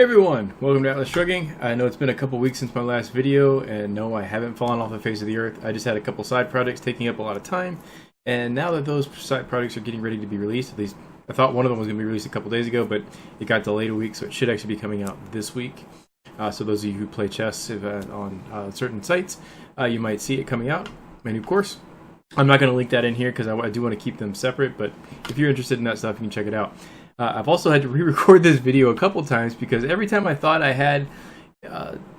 Hey everyone, welcome to Atlas Shrugging. I know it's been a couple weeks since my last video, and no, I haven't fallen off the face of the earth. I just had a couple side projects taking up a lot of time, and now that those side projects are getting ready to be released, at least I thought one of them was going to be released a couple days ago, but it got delayed a week, so it should actually be coming out this week. So those of you who play chess on certain sites, you might see it coming out. And of course, I'm not going to link that in here because I do want to keep them separate, but if you're interested in that stuff, you can check it out. I've also had to re-record this video a couple times because every time I thought I had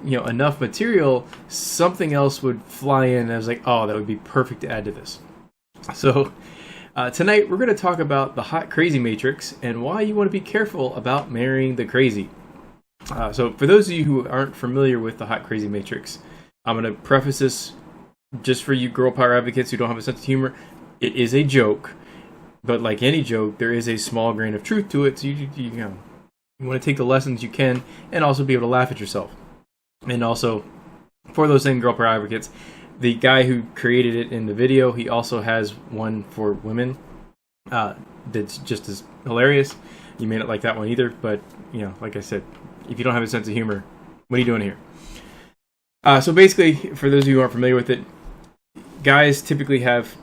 enough material, something else would fly in and I was like, oh, that would be perfect to add to this. So tonight we're going to talk about the hot crazy matrix and why you want to be careful about marrying the crazy. So for those of you who aren't familiar with the hot crazy matrix, I'm going to preface this just for you girl power advocates who don't have a sense of humor. It is a joke. But like any joke, there is a small grain of truth to it, so you want to take the lessons you can and also be able to laugh at yourself. And also, for those same girl power advocates, the guy who created it in the video, he also has one for women that's just as hilarious. You may not like that one either, but, like I said, if you don't have a sense of humor, what are you doing here? So basically, for those of you who aren't familiar with it, guys typically have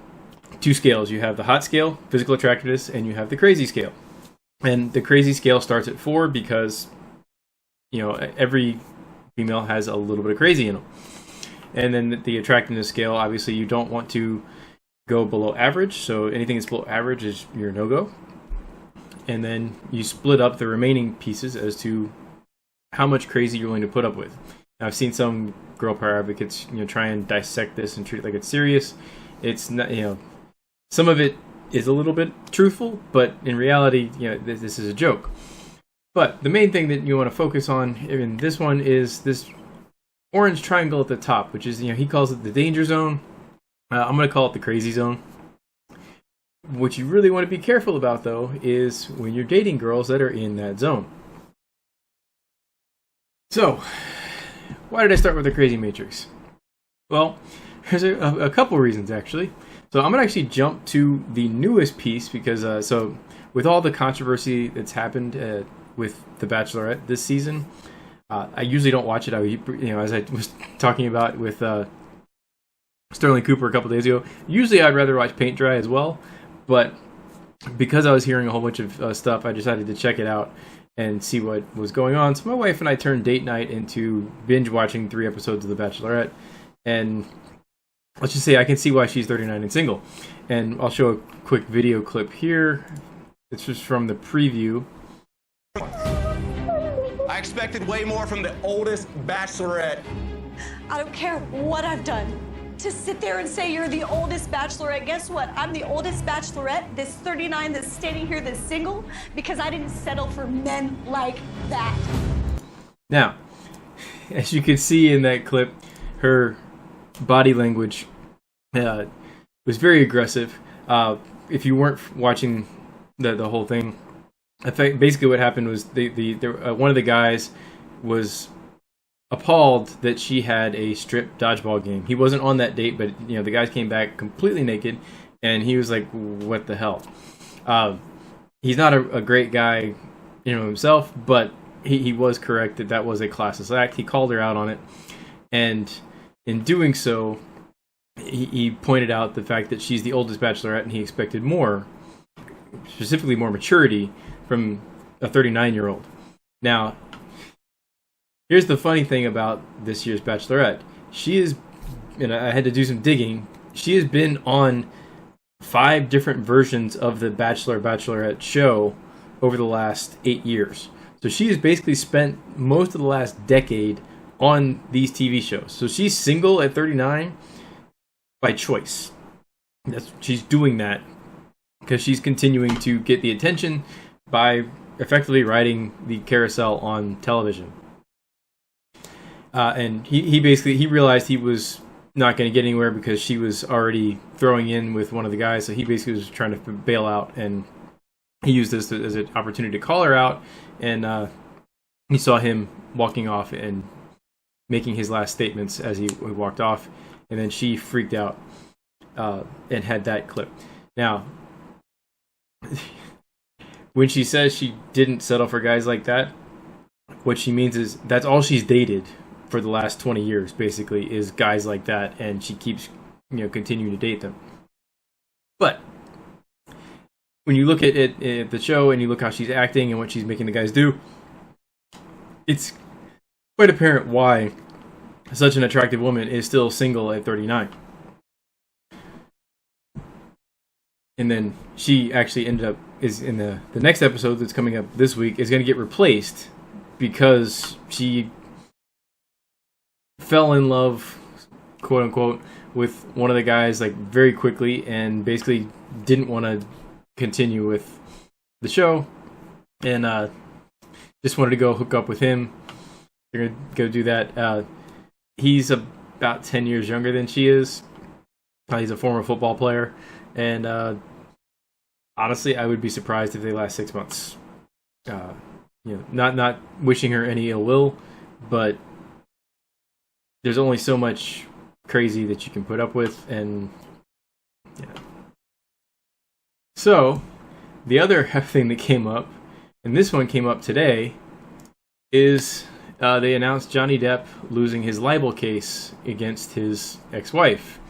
two scales. You have the hot scale, physical attractiveness, and you have the crazy scale. And the crazy scale starts at 4 because, every female has a little bit of crazy in them. And then the attractiveness scale, obviously you don't want to go below average, so anything that's below average is your no-go. And then you split up the remaining pieces as to how much crazy you're willing to put up with. Now, I've seen some girl power advocates, try and dissect this and treat it like it's serious. It's not, some of it is a little bit truthful, but in reality, this is a joke. But the main thing that you want to focus on in this one is this orange triangle at the top, which is, he calls it the danger zone. I'm going to call it the crazy zone. What you really want to be careful about, though, is when you're dating girls that are in that zone. So, why did I start with the crazy matrix? Well, there's a couple reasons, actually. So I'm going to actually jump to the newest piece because, so with all the controversy that's happened with The Bachelorette this season, I usually don't watch it. As I was talking about with Sterling Cooper a couple days ago, usually I'd rather watch paint dry as well. But because I was hearing a whole bunch of stuff, I decided to check it out and see what was going on. So my wife and I turned date night into binge watching 3 episodes of The Bachelorette. And let's just say I can see why she's 39 and single. And I'll show a quick video clip here. It's just from the preview. I expected way more from the oldest bachelorette. I don't care what I've done. To sit there and say you're the oldest bachelorette, guess what? I'm the oldest bachelorette, this 39 that's standing here that's single, because I didn't settle for men like that. Now, as you can see in that clip, her body language was very aggressive. If you weren't watching the whole thing, I think basically what happened was one of the guys was appalled that she had a strip dodgeball game. He wasn't on that date, but the guys came back completely naked, and he was like, "What the hell?" He's not a great guy, himself, but he was correct that was a classless act. He called her out on it, and in doing so, he pointed out the fact that she's the oldest bachelorette, and he expected more, specifically more maturity from a 39-year-old. Now, here's the funny thing about this year's Bachelorette. She is, and I had to do some digging, she has been on 5 different versions of the Bachelorette show over the last 8 years. So she has basically spent most of the last decade on these TV shows. So she's single at 39 by choice. She's doing that because she's continuing to get the attention by effectively riding the carousel on television. And he basically realized he was not going to get anywhere because she was already throwing in with one of the guys. So he basically was trying to bail out, and he used this as an opportunity to call her out. And he saw him walking off and making his last statements as he walked off. And then she freaked out and had that clip. Now, when she says she didn't settle for guys like that, what she means is that's all she's dated for the last 20 years, basically, is guys like that, and she keeps, continuing to date them. But when you look at it at the show and you look how she's acting and what she's making the guys do, it's quite apparent why such an attractive woman is still single at 39. And then she actually is in the next episode that's coming up this week, is going to get replaced because she fell in love, quote unquote, with one of the guys like very quickly and basically didn't want to continue with the show and just wanted to go hook up with him. They're going to go do that. He's about 10 years younger than she is. He's a former football player. And honestly, I would be surprised if they last 6 months. Not wishing her any ill will, but there's only so much crazy that you can put up with, and yeah. So, the other thing that came up, and this one came up today, is they announced Johnny Depp losing his libel case against his ex-wife.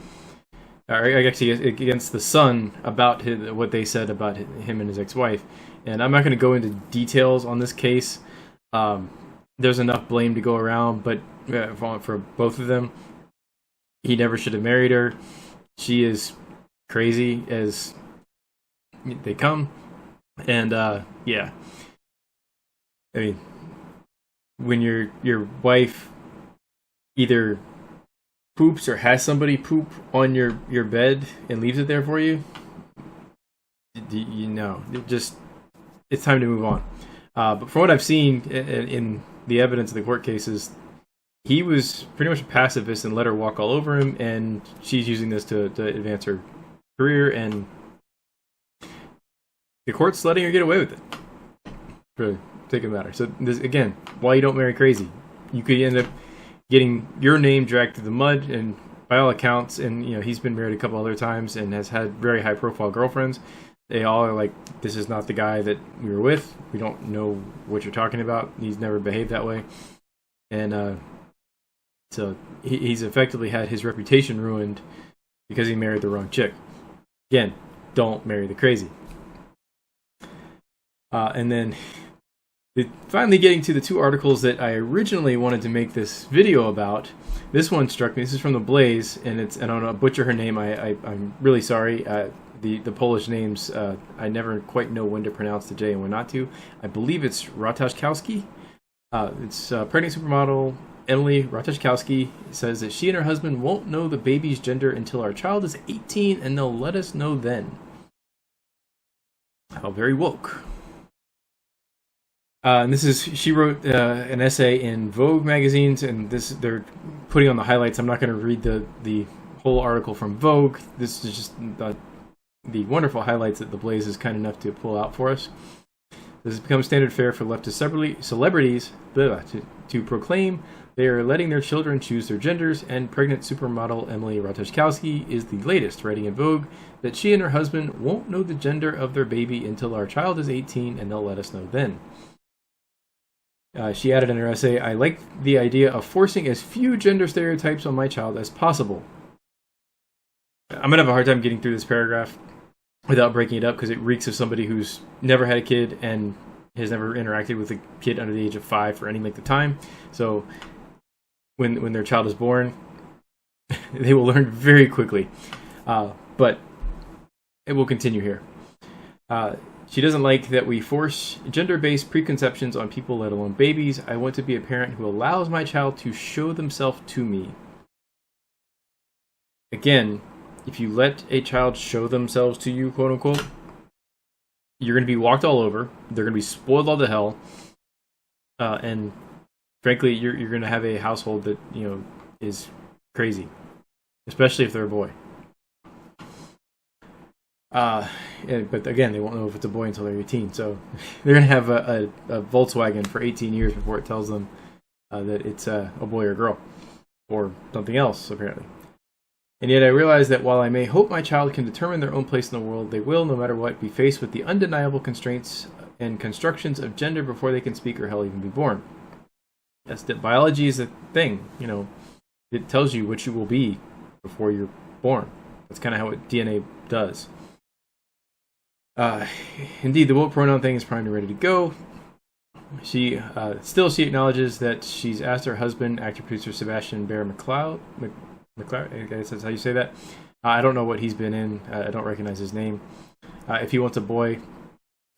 Or actually, against the Sun about what they said about him and his ex-wife. And I'm not going to go into details on this case. There's enough blame to go around, but for both of them, he never should have married her. She is crazy as they come. And yeah, I mean, when your wife either poops or has somebody poop on your bed and leaves it there for you, it's time to move on. But from what I've seen in the evidence of the court cases, he was pretty much a pacifist and let her walk all over him, and she's using this to advance her career, and the court's letting her get away with it. Really, take a matter. So this, again, why you don't marry crazy. You could end up getting your name dragged through the mud, and by all accounts, and he's been married a couple other times and has had very high profile girlfriends. They all are like, this is not the guy that we were with. We don't know what you're talking about. He's never behaved that way. And so he's effectively had his reputation ruined because he married the wrong chick. Again, don't marry the crazy. And then finally getting to the two articles that I originally wanted to make this video about. This one struck me. This is from The Blaze, and I don't know, butcher her name. I'm really sorry. The Polish names, I never quite know when to pronounce the J and when not to. I believe it's Ratajkowski. It's pregnant supermodel Emily Ratajkowski says that she and her husband won't know the baby's gender until our child is 18, and they'll let us know then. How very woke. And she wrote an essay in Vogue magazines, and they're putting on the highlights. I'm not going to read the whole article from Vogue. This is just the wonderful highlights that The Blaze is kind enough to pull out for us. This has become standard fare for leftist celebrities to proclaim they are letting their children choose their genders, and pregnant supermodel Emily Ratajkowski is the latest, writing in Vogue that she and her husband won't know the gender of their baby until our child is 18, and they'll let us know then. She added in her essay, I like the idea of forcing as few gender stereotypes on my child as possible. I'm going to have a hard time getting through this paragraph without breaking it up because it reeks of somebody who's never had a kid and has never interacted with a kid under the age of 5 for any length of time. So when their child is born, they will learn very quickly. But it will continue here. She doesn't like that we force gender-based preconceptions on people, let alone babies. I want to be a parent who allows my child to show themselves to me. Again, if you let a child show themselves to you, quote unquote, you're going to be walked all over. They're going to be spoiled all to hell. And frankly, you're going to have a household that, is crazy, especially if they're a boy. But again, they won't know if it's a boy until they're 18. So they're going to have a Volkswagen for 18 years before it tells them that it's a boy or girl or something else, apparently. And yet I realize that while I may hope my child can determine their own place in the world, they will, no matter what, be faced with the undeniable constraints and constructions of gender before they can speak or hell even be born. Yes, that biology is a thing. You know, it tells you what you will be before you're born. That's kind of how DNA does. Indeed, the woke pronoun thing is primed and ready to go. She acknowledges that she's asked her husband, actor producer Sebastian Bear McLeod, I guess that's how you say that. I don't know what he's been in. I don't recognize his name. If he wants a boy,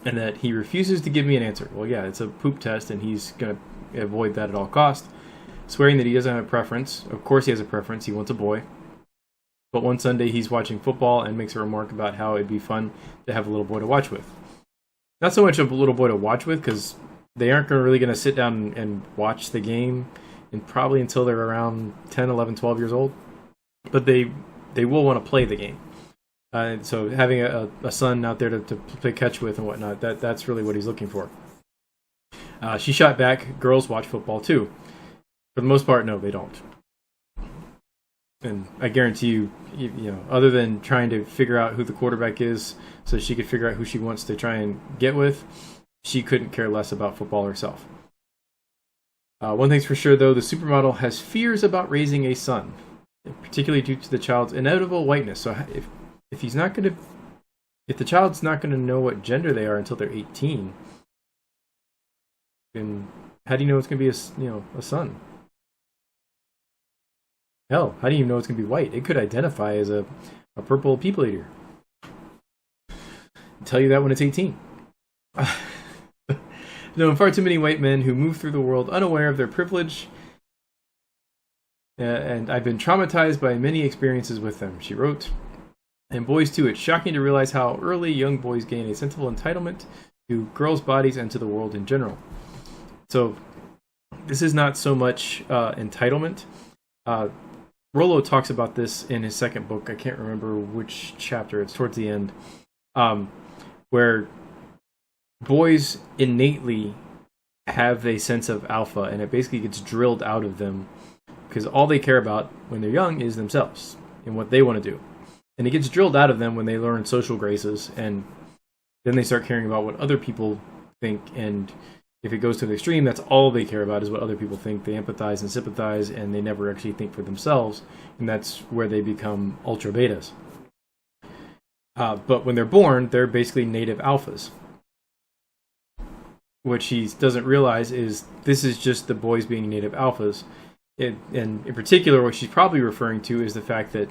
and that he refuses to give me an answer. Well, yeah, it's a poop test, and he's gonna avoid that at all costs. Swearing that he doesn't have a preference. Of course, he has a preference. He wants a boy. But one Sunday, he's watching football and makes a remark about how it'd be fun to have a little boy to watch with. Not so much a little boy to watch with, because they aren't really going to sit down and watch the game, and probably until they're around 10, 11, 12 years old. But they will want to play the game. So having a son out there to play catch with and whatnot, that's really what he's looking for. She shot back, girls watch football too. For the most part, no, they don't. And I guarantee you, you know, other than trying to figure out who the quarterback is so she could figure out who she wants to try and get with, she couldn't care less about football herself. One thing's for sure, though, the supermodel has fears about raising a son, particularly due to the child's inevitable whiteness. So if the child's not going to know what gender they are until they're 18, then how do you know it's going to be a son? Hell, how do you know it's going to be white? It could identify as a purple people eater. I'll tell you that when it's 18. Known far too many white men who move through the world unaware of their privilege, and I've been traumatized by many experiences with them, she wrote. And boys too, it's shocking to realize how early young boys gain a sense of entitlement to girls' bodies and to the world in general. So, this is not so much entitlement. Rollo talks about this in his second book. I can't remember which chapter. It's towards the end, where boys innately have a sense of alpha, and it basically gets drilled out of them because all they care about when they're young is themselves and what they want to do. And it gets drilled out of them when they learn social graces, and then they start caring about what other people think. And if it goes to the extreme, that's all they care about is what other people think. They empathize and sympathize, and they never actually think for themselves. And that's where they become ultra betas. But when they're born, they're basically native alphas. What she doesn't realize is this is just the boys being native alphas. And in particular, what she's probably referring to is the fact that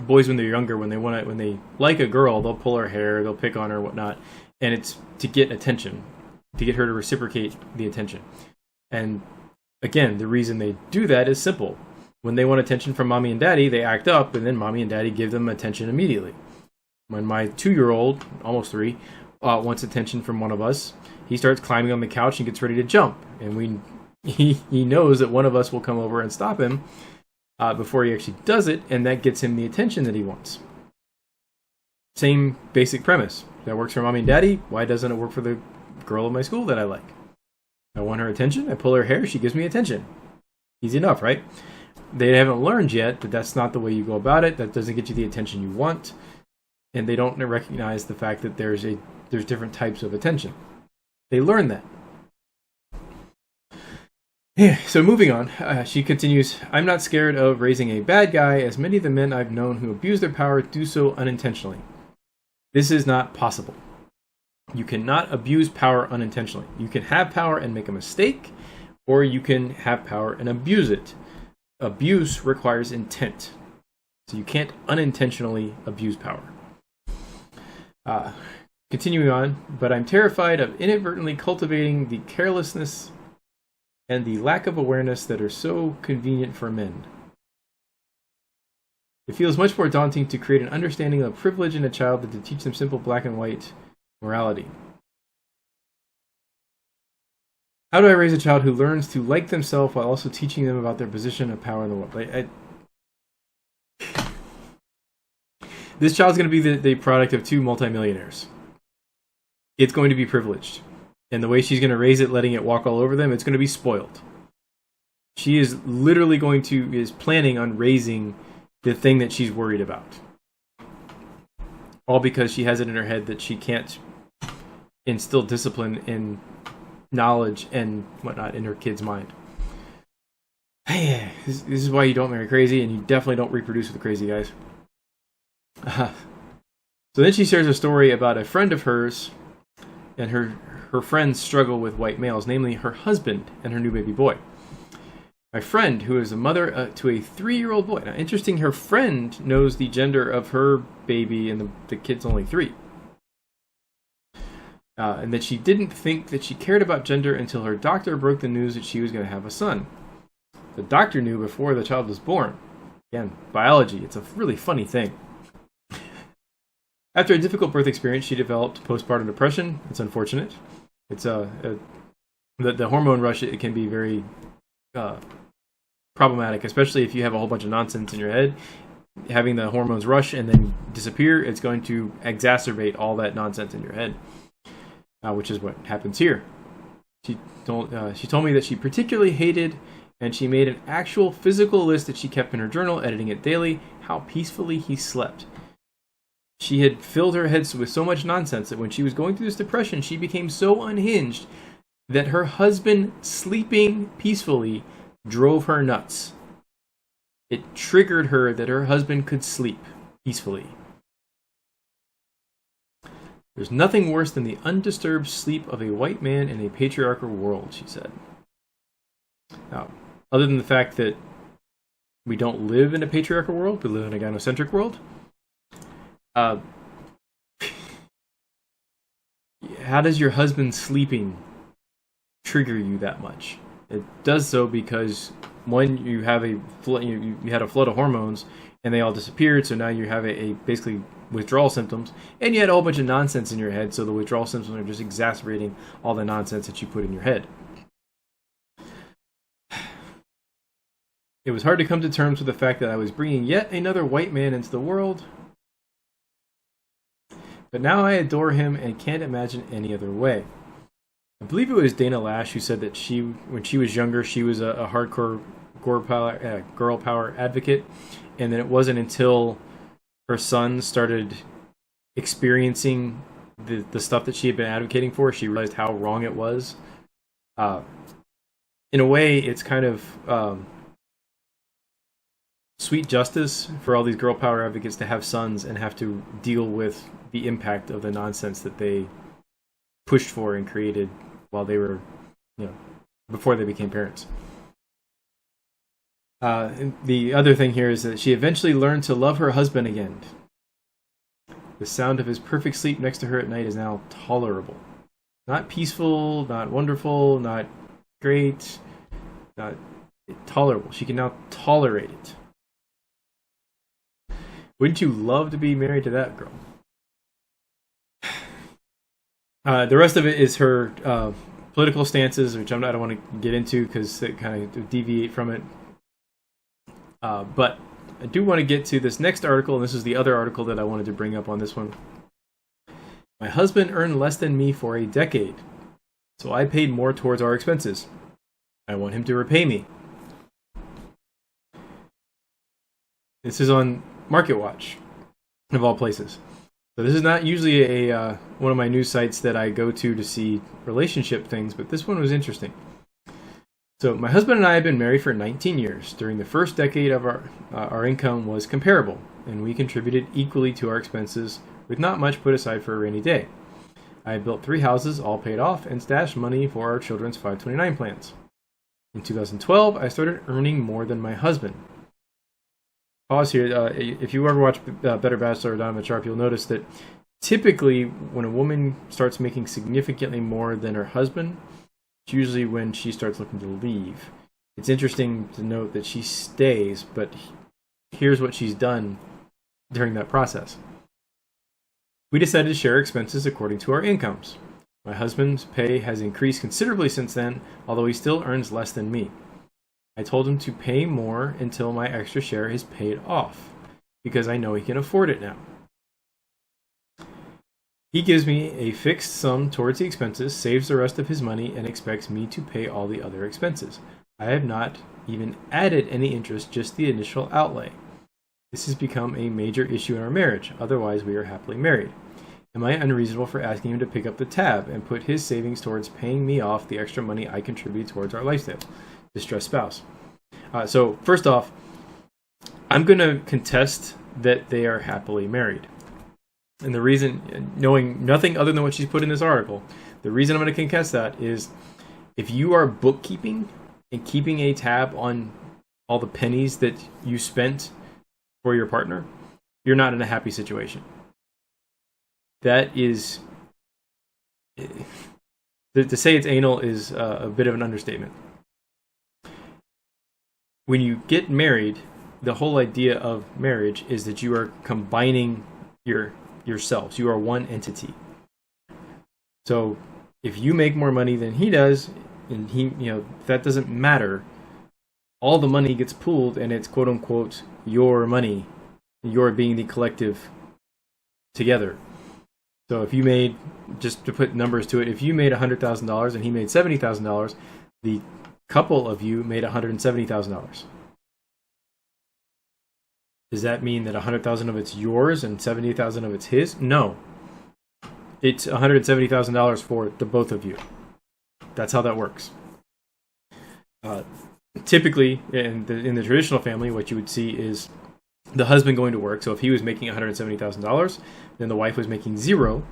boys, when they're younger, when they like a girl, they'll pull her hair, they'll pick on her, whatnot, and it's to get attention, to get her to reciprocate the attention. And again, the reason they do that is simple. When they want attention from mommy and daddy, they act up, and then mommy and daddy give them attention immediately. When my 2-year-old, almost 3, wants attention from one of us, he starts climbing on the couch and gets ready to jump. And he knows that one of us will come over and stop him before he actually does it, and that gets him the attention that he wants. Same basic premise. That works for mommy and daddy. Why doesn't it work for the girl in my school that I like? I want her attention. I pull her hair. She gives me attention. Easy enough, right? They haven't learned yet that that's not the way you go about it. That doesn't get you the attention you want. And they don't recognize the fact that there's different types of attention. They learn that. Yeah, so moving on, she continues, I'm not scared of raising a bad guy, as many of the men I've known who abuse their power do so unintentionally. This is not possible. You cannot abuse power unintentionally. You can have power and make a mistake, or you can have power and abuse it. Abuse requires intent. So you can't unintentionally abuse power. Continuing on, but I'm terrified of inadvertently cultivating the carelessness and the lack of awareness that are so convenient for men. It feels much more daunting to create an understanding of privilege in a child than to teach them simple black and white morality. How do I raise a child who learns to like themselves while also teaching them about their position of power in the world? This child's going to be the product of 2 multimillionaires. It's going to be privileged. And the way she's going to raise it, letting it walk all over them, it's going to be spoiled. She is literally is planning on raising the thing that she's worried about. All because she has it in her head that she can't instill discipline and knowledge and whatnot in her kid's mind. This is why you don't marry crazy, and you definitely don't reproduce with crazy guys. So then she shares a story about a friend of hers, and her friends struggle with white males, namely her husband and her new baby boy. My friend, who is a mother to a 3-year-old boy. Now, interesting, her friend knows the gender of her baby, and the kid's only 3. And that she didn't think that she cared about gender until her doctor broke the news that she was going to have a son. The doctor knew before the child was born. Again, biology, it's a really funny thing. After a difficult birth experience, she developed postpartum depression. It's unfortunate. It's the hormone rush. It can be very problematic, especially if you have a whole bunch of nonsense in your head. Having the hormones rush and then disappear, it's going to exacerbate all that nonsense in your head, which is what happens here. She told me that she particularly hated, and she made an actual physical list that she kept in her journal, editing it daily, how peacefully he slept. She had filled her head with so much nonsense that when she was going through this depression, she became so unhinged that her husband sleeping peacefully drove her nuts. It triggered her that her husband could sleep peacefully. There's nothing worse than the undisturbed sleep of a white man in a patriarchal world, she said. Now, other than the fact that we don't live in a patriarchal world, we live in a gynocentric world, how does your husband sleeping trigger you that much? It does so because one, you have you had a flood of hormones and they all disappeared, so now you have a basically withdrawal symptoms, and you had a whole bunch of nonsense in your head, so the withdrawal symptoms are just exacerbating all the nonsense that you put in your head. It was hard to come to terms with the fact that I was bringing yet another white man into the world. But now I adore him and can't imagine any other way. I believe it was Dana Lash who said that when she was younger, she was a hardcore girl power advocate, and then it wasn't until her son started experiencing the stuff that she had been advocating for, she realized how wrong it was. In a way, it's kind of sweet justice for all these girl power advocates to have sons and have to deal with the impact of the nonsense that they pushed for and created while they were, before they became parents. The other thing here is that she eventually learned to love her husband again. The sound of his perfect sleep next to her at night is now tolerable. Not peaceful, not wonderful, not great, not tolerable. She can now tolerate it. Wouldn't you love to be married to that girl? The rest of it is her political stances, which I don't want to get into because it kind of deviate from it. But I do want to get to this next article, and this is the other article that I wanted to bring up on this one. My husband earned less than me for a decade, so I paid more towards our expenses. I want him to repay me. This is on Market Watch, of all places. So this is not usually a one of my news sites that I go to see relationship things, but this one was interesting. So my husband and I have been married for 19 years. During the first decade of our income was comparable, and we contributed equally to our expenses with not much put aside for a rainy day. I built 3 houses, all paid off, and stashed money for our children's 529 plans. In 2012, I started earning more than my husband. Pause here. If you ever watch Better Bachelor or Donovan Sharp, you'll notice that typically when a woman starts making significantly more than her husband, it's usually when she starts looking to leave. It's interesting to note that she stays, but here's what she's done during that process. We decided to share expenses according to our incomes. My husband's pay has increased considerably since then, although he still earns less than me. I told him to pay more until my extra share is paid off, because I know he can afford it now. He gives me a fixed sum towards the expenses, saves the rest of his money, and expects me to pay all the other expenses. I have not even added any interest, just the initial outlay. This has become a major issue in our marriage, otherwise we are happily married. Am I unreasonable for asking him to pick up the tab and put his savings towards paying me off the extra money I contribute towards our lifestyle? Distressed spouse. So first off, I'm going to contest that they are happily married. And the reason, knowing nothing other than what she's put in this article, the reason I'm going to contest that is if you are bookkeeping and keeping a tab on all the pennies that you spent for your partner, you're not in a happy situation. That is, to say it's anal is a bit of an understatement. When you get married, the whole idea of marriage is that you are combining yourselves. You are one entity. So if you make more money than he does, and that doesn't matter. All the money gets pooled, and it's quote unquote your money. You're being the collective together. So if you made, just to put numbers to it, if you made $100,000 and he made $70,000, the couple of you made $170,000. Does that mean that $100,000 of it's yours and $70,000 of it's his? No. It's $170,000 for the both of you. That's how that works. Typically, in the traditional family, what you would see is the husband going to work. So if he was making $170,000, then the wife was making zero.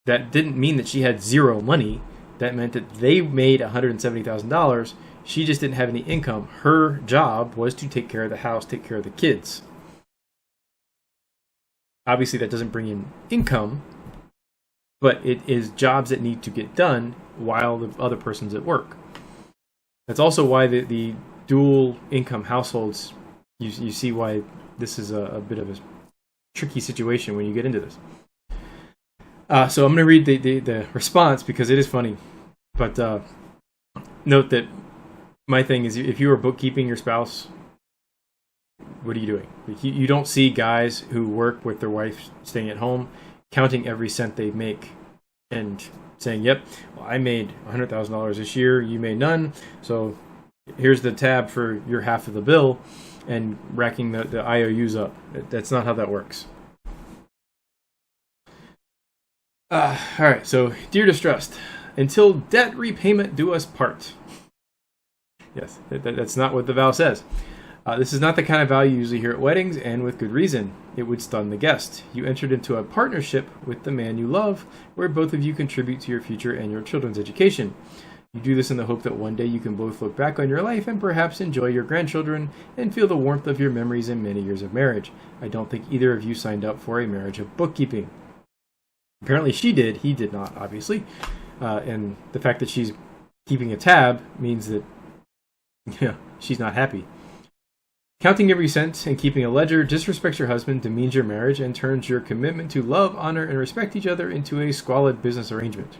That didn't mean that she had zero money. That meant that they made $170,000. She just didn't have any income. Her job was to take care of the house, take care of the kids. Obviously, that doesn't bring in income, but it is jobs that need to get done while the other person's at work. That's also why the dual income households, you see why this is a bit of a tricky situation when you get into this. So I'm going to read the response because it is funny. But note that my thing is, if you are bookkeeping your spouse, what are you doing? Like, you don't see guys who work with their wife staying at home counting every cent they make and saying, yep, well, I made $100,000 this year, you made none, so here's the tab for your half of the bill, and racking the IOUs up. That's not how that works. All right, so Dear Distressed, until debt repayment do us part. Yes, that's not what the vow says. This is not the kind of vow you usually hear at weddings, and with good reason. It would stun the guest. You entered into a partnership with the man you love, where both of you contribute to your future and your children's education. You do this in the hope that one day you can both look back on your life and perhaps enjoy your grandchildren and feel the warmth of your memories in many years of marriage. I don't think either of you signed up for a marriage of bookkeeping. Apparently she did. He did not, obviously. And the fact that she's keeping a tab means that she's not happy. Counting every cent and keeping a ledger disrespects your husband, demeans your marriage, and turns your commitment to love, honor, and respect each other into a squalid business arrangement.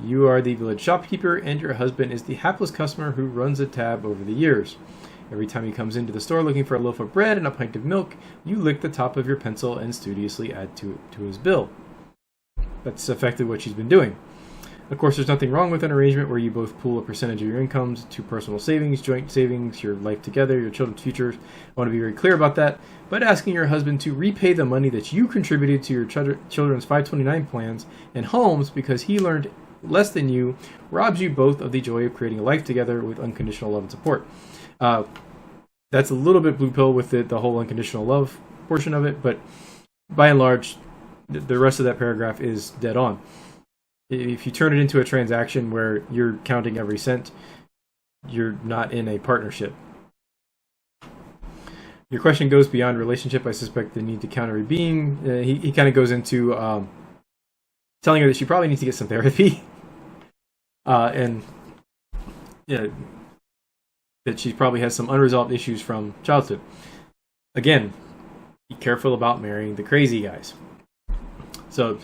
You are the village shopkeeper, and your husband is the hapless customer who runs a tab over the years. Every time he comes into the store looking for a loaf of bread and a pint of milk, you lick the top of your pencil and studiously add to his bill. That's effectively what she's been doing. Of course, there's nothing wrong with an arrangement where you both pool a percentage of your incomes to personal savings, joint savings, your life together, your children's futures. I want to be very clear about that. But asking your husband to repay the money that you contributed to your children's 529 plans and homes because he learned less than you robs you both of the joy of creating a life together with unconditional love and support. That's a little bit blue pill with the whole unconditional love portion of it, but by and large, the rest of that paragraph is dead on. If you turn it into a transaction where you're counting every cent, you're not in a partnership. Your question goes beyond relationship. I suspect the need to count every being. He kind of goes into telling her that she probably needs to get some therapy. And that she probably has some unresolved issues from childhood. Again, be careful about marrying the crazy guys. So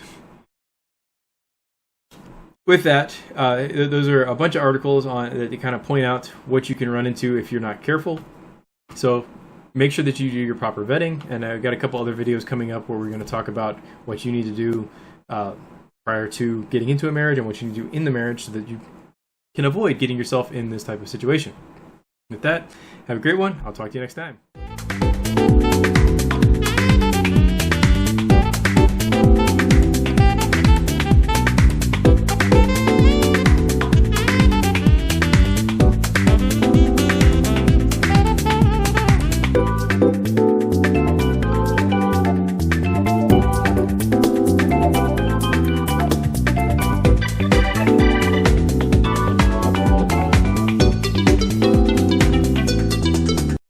with that, those are a bunch of articles that kind of point out what you can run into if you're not careful. So make sure that you do your proper vetting. And I've got a couple other videos coming up where we're going to talk about what you need to do prior to getting into a marriage and what you need to do in the marriage so that you can avoid getting yourself in this type of situation. With that, have a great one. I'll talk to you next time.